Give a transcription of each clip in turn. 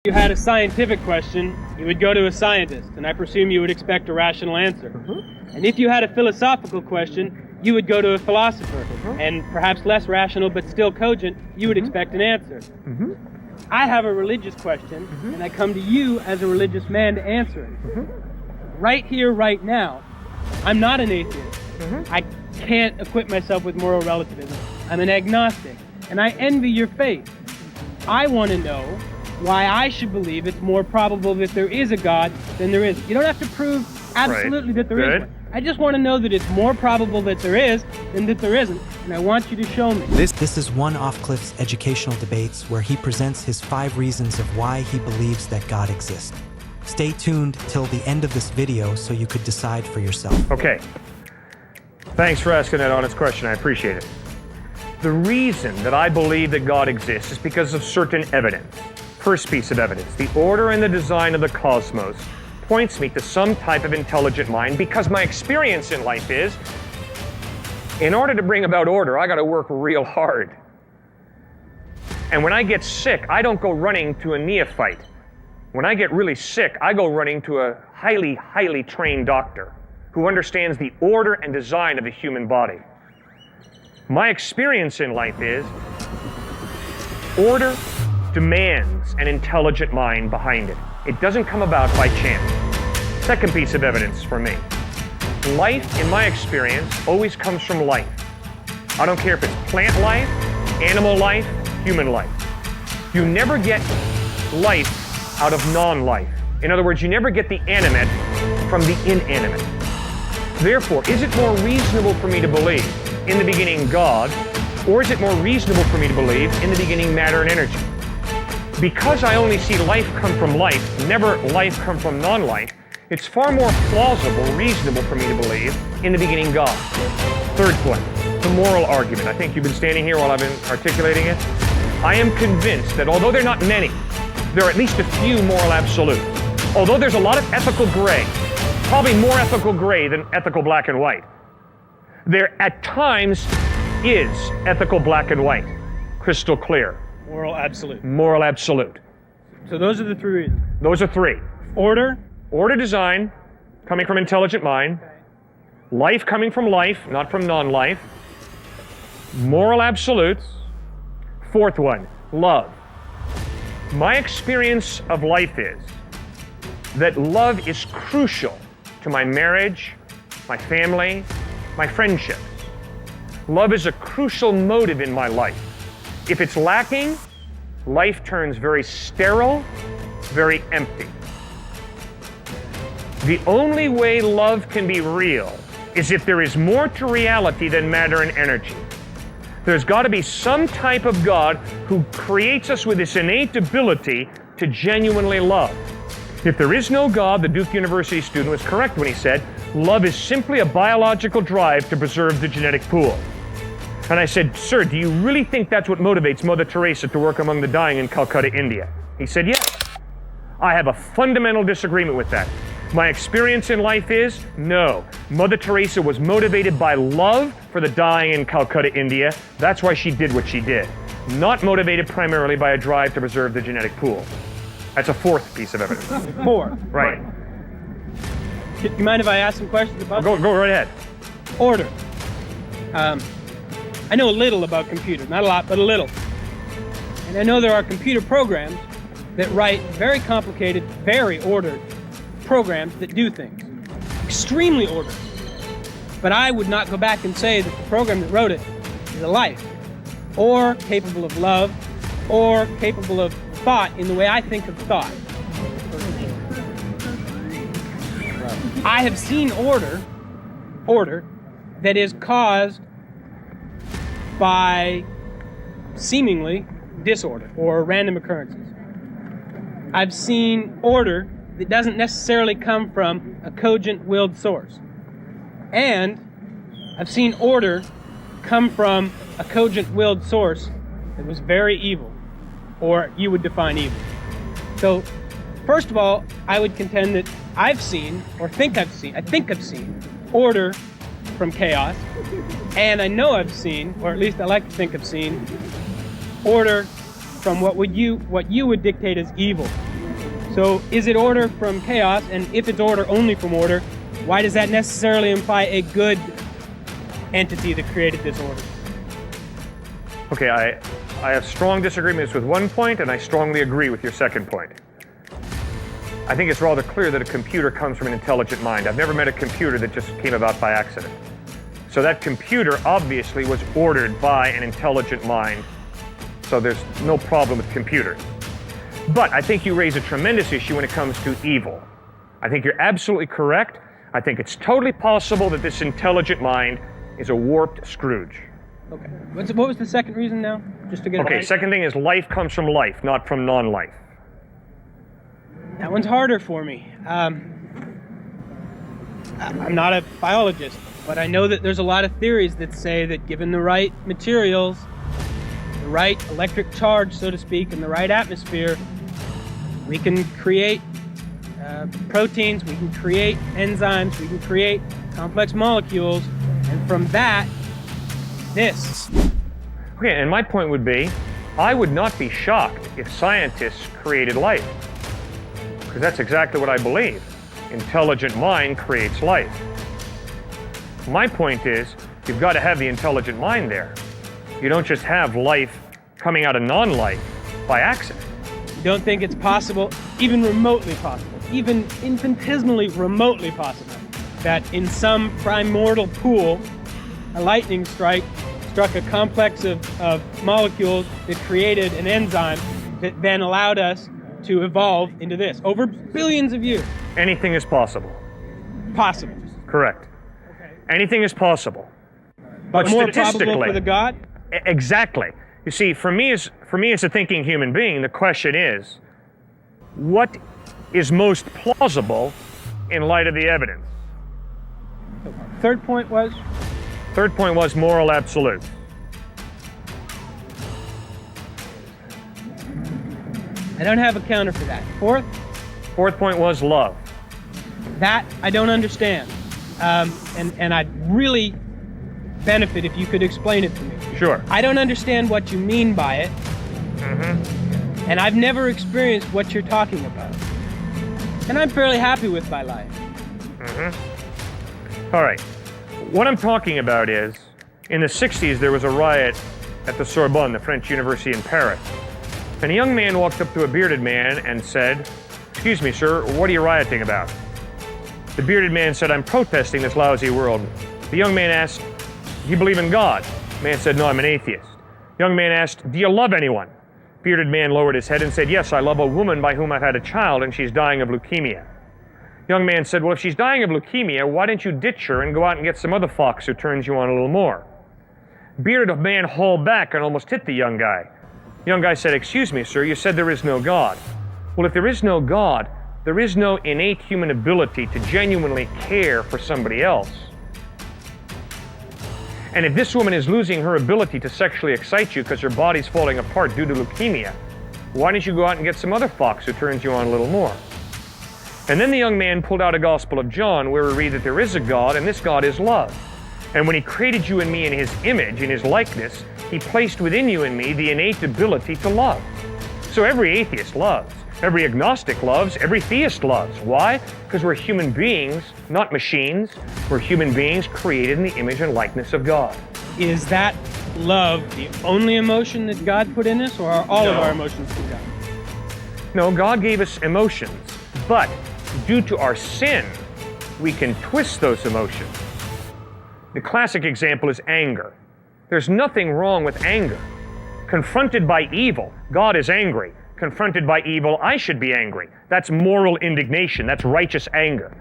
If you had a scientific question, you would go to a scientist, and I presume you would expect a rational answer. And if you had a philosophical question, you would go to a philosopher, and perhaps less rational but still cogent, you would expect an answer. I have a religious question, and I come to you as a religious man to answer it. Right here, right now, I'm not an atheist. I can't equip myself with moral relativism. I'm an agnostic, and I envy your faith. I want to know why I should believe it's more probable that there is a God than there isn't. You don't have to prove absolutely that there is one. I just want to know that it's more probable that there is than that there isn't, and I want you to show me. This is one of Cliff's educational debates where he presents his 5 reasons of why he believes that God exists. Stay tuned till the end of this video so you could decide for yourself. Okay. Thanks for asking that honest question. I appreciate it. The reason that I believe that God exists is because of certain evidence. First piece of evidence, the order and the design of the cosmos points me to some type of intelligent mind, because my experience in life is, in order to bring about order, I got to work real hard. And when I get sick, I don't go running to a neophyte. When I get really sick, I go running to a highly, highly trained doctor who understands the order and design of the human body. My experience in life is, order demands an intelligent mind behind it. It doesn't come about by chance. Second piece of evidence for me. Life, in my experience, always comes from life. I don't care if it's plant life, animal life, human life. You never get life out of non-life. In other words, you never get the animate from the inanimate. Therefore, is it more reasonable for me to believe in the beginning God, or is it more reasonable for me to believe in the beginning matter and energy? Because I only see life come from life, never life come from non-life, it's far more plausible, reasonable for me to believe in the beginning God. Third point, the moral argument. I think you've been standing here while I've been articulating it. I am convinced that although there are not many, there are at least a few moral absolutes. Although there's a lot of ethical gray, probably more ethical gray than ethical black and white, there at times is ethical black and white, crystal clear. Moral absolute. Moral absolute. So those are the 3 reasons. Those are 3. Order. Order design, coming from intelligent mind. Life coming from life, not from non-life. Moral absolutes. Fourth one, love. My experience of life is that love is crucial to my marriage, my family, my friendships. Love is a crucial motive in my life. If it's lacking, life turns very sterile, very empty. The only way love can be real is if there is more to reality than matter and energy. There's got to be some type of God who creates us with this innate ability to genuinely love. If there is no God, the Duke University student was correct when he said, love is simply a biological drive to preserve the genetic pool. And I said, sir, do you really think that's what motivates Mother Teresa to work among the dying in Calcutta, India? He said, yes. I have a fundamental disagreement with that. My experience in life is, no. Mother Teresa was motivated by love for the dying in Calcutta, India. That's why she did what she did. Not motivated primarily by a drive to preserve the genetic pool. That's a 4th piece of evidence. 4. Right. Do you mind if I ask some questions about Go right ahead. order? I know a little about computers, not a lot, but a little. And I know there are computer programs that write very complicated, very ordered programs that do things. Extremely ordered. But I would not go back and say that the program that wrote it is a life, or capable of love, or capable of thought in the way I think of thought. I have seen order that is caused by seemingly disorder or random occurrences. I've seen order that doesn't necessarily come from a cogent willed source. And I've seen order come from a cogent willed source that was very evil, or you would define evil. So, first of all, I would contend that I've seen, or I think I've seen order from chaos, and I know I've seen, or at least I like to think I've seen, order from what you would dictate as evil. So is it order from chaos? And if it's order only from order, why does that necessarily imply a good entity that created this order? Okay, I have strong disagreements with one point, and I strongly agree with your second point. I think it's rather clear that a computer comes from an intelligent mind. I've never met a computer that just came about by accident. So that computer obviously was ordered by an intelligent mind. So there's no problem with computers. But I think you raise a tremendous issue when it comes to evil. I think you're absolutely correct. I think it's totally possible that this intelligent mind is a warped Scrooge. Okay. What was the second reason now? Just to get it Okay, right? second thing is life comes from life, not from non-life. That one's harder for me. I'm not a biologist, but I know that there's a lot of theories that say that given the right materials, the right electric charge, so to speak, and the right atmosphere, we can create proteins, we can create enzymes, we can create complex molecules, and from that, this. Okay, and my point would be, I would not be shocked if scientists created life. Because that's exactly what I believe. Intelligent mind creates life. My point is, you've got to have the intelligent mind there. You don't just have life coming out of non-life by accident. You don't think it's possible, even remotely possible, even infinitesimally remotely possible, that in some primordial pool, a lightning strike struck a complex of molecules that created an enzyme that then allowed us to evolve into this over billions of years? Anything is possible. Possible. Correct. Okay. Anything is possible. But more probable statistically, for the God? Exactly. You see, for me as a thinking human being, the question is, what is most plausible in light of the evidence? Third point was? Third point was moral absolute. I don't have a counter for that. Fourth point was love. That I don't understand. And I'd really benefit if you could explain it to me. Sure. I don't understand what you mean by it. Mm-hmm. And I've never experienced what you're talking about. And I'm fairly happy with my life. Mm-hmm. All right. What I'm talking about is, in the 60s, there was a riot at the Sorbonne, the French university in Paris. And a young man walked up to a bearded man and said, "Excuse me, sir, what are you rioting about?" The bearded man said, "I'm protesting this lousy world." The young man asked, "Do you believe in God?" The man said, "No, I'm an atheist." The young man asked, "Do you love anyone?" Bearded man lowered his head and said, "Yes, I love a woman by whom I've had a child, and she's dying of leukemia." Young man said, "Well, if she's dying of leukemia, why don't you ditch her and go out and get some other fox who turns you on a little more?" Bearded man hauled back and almost hit the young guy. The young guy said, "Excuse me, sir, you said there is no God." Well, if there is no God, there is no innate human ability to genuinely care for somebody else. And if this woman is losing her ability to sexually excite you because her body's falling apart due to leukemia, why don't you go out and get some other fox who turns you on a little more? And then the young man pulled out a Gospel of John where we read that there is a God, and this God is love. And when he created you and me in his image, in his likeness, he placed within you and me the innate ability to love. So every atheist loves, every agnostic loves, every theist loves. Why? Because we're human beings, not machines. We're human beings created in the image and likeness of God. Is that love the only emotion that God put in us, or are all of our emotions from God? No, God gave us emotions, but due to our sin, we can twist those emotions. The classic example is anger. There's nothing wrong with anger. Confronted by evil, God is angry. Confronted by evil, I should be angry. That's moral indignation. That's righteous anger.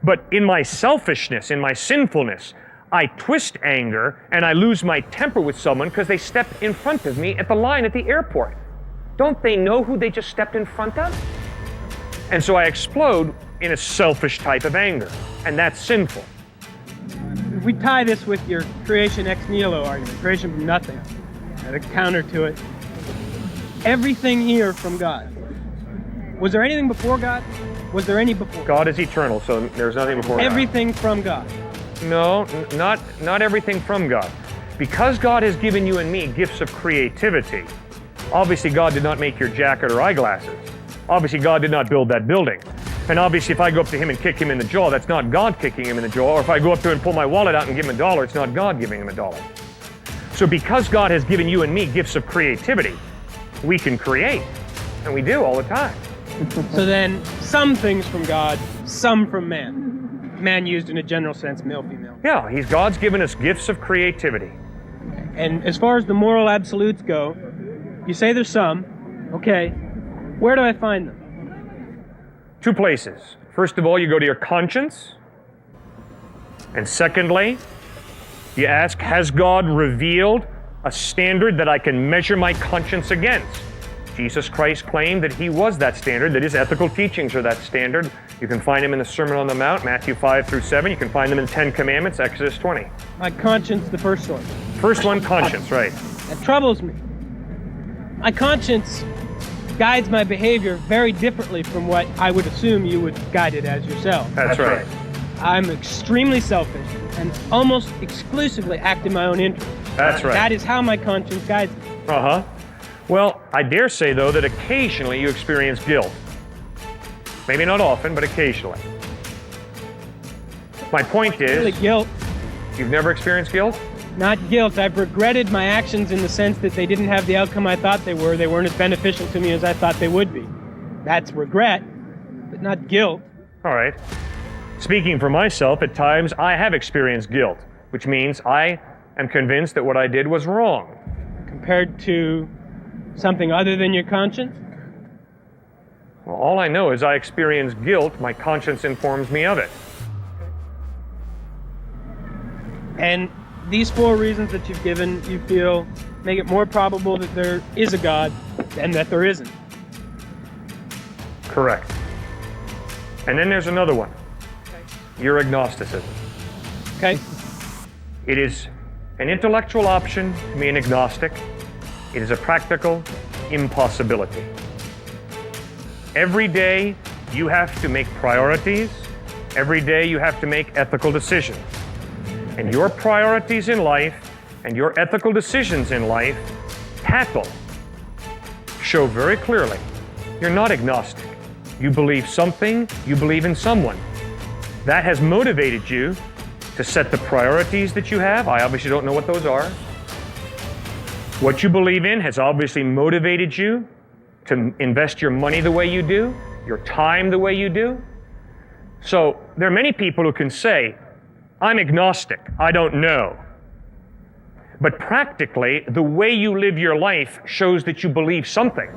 But in my selfishness, in my sinfulness, I twist anger and I lose my temper with someone because they stepped in front of me at the line at the airport. Don't they know who they just stepped in front of? And so I explode in a selfish type of anger, and that's sinful. If we tie this with your creation ex nihilo argument, creation from nothing, and a counter to it, everything here from God. Was there anything before God? Was there any before? God is eternal, so there's nothing before God. Everything from God. No, not everything from God. Because God has given you and me gifts of creativity, obviously God did not make your jacket or eyeglasses. obviously God did not build that building. And obviously if I go up to him and kick him in the jaw, that's not God kicking him in the jaw. Or if I go up to him and pull my wallet out and give him $1, it's not God giving him $1. So because God has given you and me gifts of creativity, we can create. And we do all the time. So then, some things from God, some from man. Man used in a general sense, male, female. Yeah, God's given us gifts of creativity. And as far as the moral absolutes go, you say there's some. Okay, where do I find them? 2 places. First of all, you go to your conscience. And secondly, you ask, has God revealed a standard that I can measure my conscience against? Jesus Christ claimed that he was that standard, that his ethical teachings are that standard. You can find them in the Sermon on the Mount, Matthew 5 through 7. You can find them in the 10 Commandments, Exodus 20. My conscience, the first one. First one, conscience, right. That troubles me. My conscience guides my behavior very differently from what I would assume you would guide it as yourself. That's right. I'm extremely selfish and almost exclusively act in my own interest. That's right. That is how my conscience guides me. Uh-huh. Well, I dare say, though, that occasionally you experience guilt. Maybe not often, but occasionally. My point is, Really, guilt. you've never experienced guilt? Not guilt. I've regretted my actions in the sense that they didn't have the outcome I thought they were. They weren't as beneficial to me as I thought they would be. That's regret, but not guilt. All right. Speaking for myself, at times I have experienced guilt, which means I am convinced that what I did was wrong. Compared to something other than your conscience? Well, all I know is I experience guilt. My conscience informs me of it. And these 4 reasons that you've given, you feel, make it more probable that there is a God than that there isn't. Correct. And then there's another one. Your agnosticism. Okay? It is an intellectual option to be an agnostic. It is a practical impossibility. Every day you have to make priorities. Every day you have to make ethical decisions. And your priorities in life and your ethical decisions in life, tackle, show very clearly you're not agnostic. You believe something, you believe in someone. That has motivated you to set the priorities that you have. I obviously don't know what those are. What you believe in has obviously motivated you to invest your money the way you do, your time the way you do. So there are many people who can say, I'm agnostic, I don't know. But practically, the way you live your life shows that you believe something.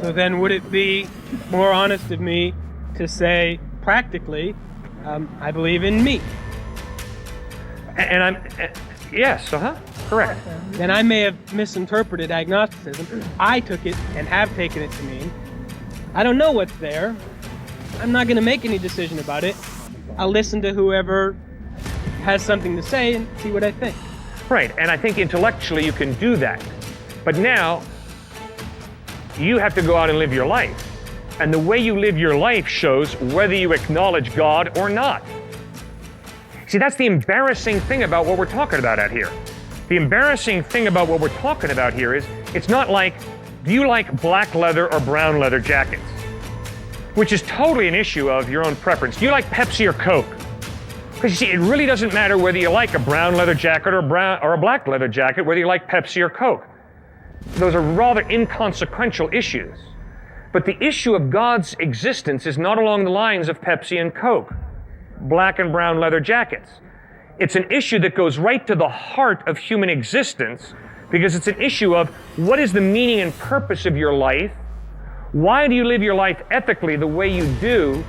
So then would it be more honest of me to say, practically, I believe in me? And I'm, yes, correct. Then I may have misinterpreted agnosticism. I took it and have taken it to mean, I don't know what's there. I'm not going to make any decision about it. I'll listen to whoever has something to say and see what I think. Right, and I think intellectually you can do that. But now, you have to go out and live your life. And the way you live your life shows whether you acknowledge God or not. See, that's the embarrassing thing about what we're talking about out here. The embarrassing thing about what we're talking about here is, it's not like, do you like black leather or brown leather jackets? Which is totally an issue of your own preference. Do you like Pepsi or Coke? Because you see, it really doesn't matter whether you like a brown leather jacket or a black leather jacket, whether you like Pepsi or Coke. Those are rather inconsequential issues. But the issue of God's existence is not along the lines of Pepsi and Coke, black and brown leather jackets. It's an issue that goes right to the heart of human existence, because it's an issue of what is the meaning and purpose of your life? Why do you live your life ethically the way you do?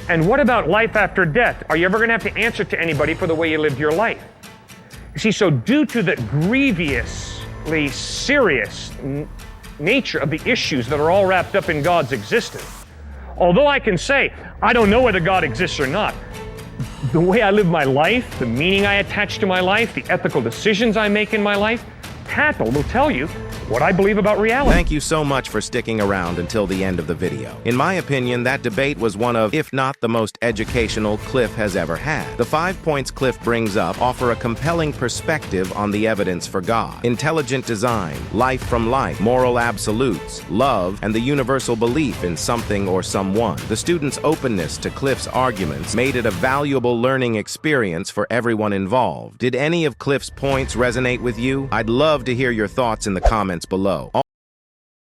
And what about life after death? Are you ever going to have to answer to anybody for the way you lived your life? You see, so due to the grievously serious nature of the issues that are all wrapped up in God's existence, although I can say, I don't know whether God exists or not, the way I live my life, the meaning I attach to my life, the ethical decisions I make in my life, Tattle will tell you what I believe about reality. Thank you so much for sticking around until the end of the video. In my opinion, that debate was one of, if not the most educational Cliff has ever had. The 5 points Cliff brings up offer a compelling perspective on the evidence for God, intelligent design, life from life, moral absolutes, love, and the universal belief in something or someone. The students' openness to Cliff's arguments made it a valuable learning experience for everyone involved. Did any of Cliff's points resonate with you? I'd love to hear your thoughts in the comments below.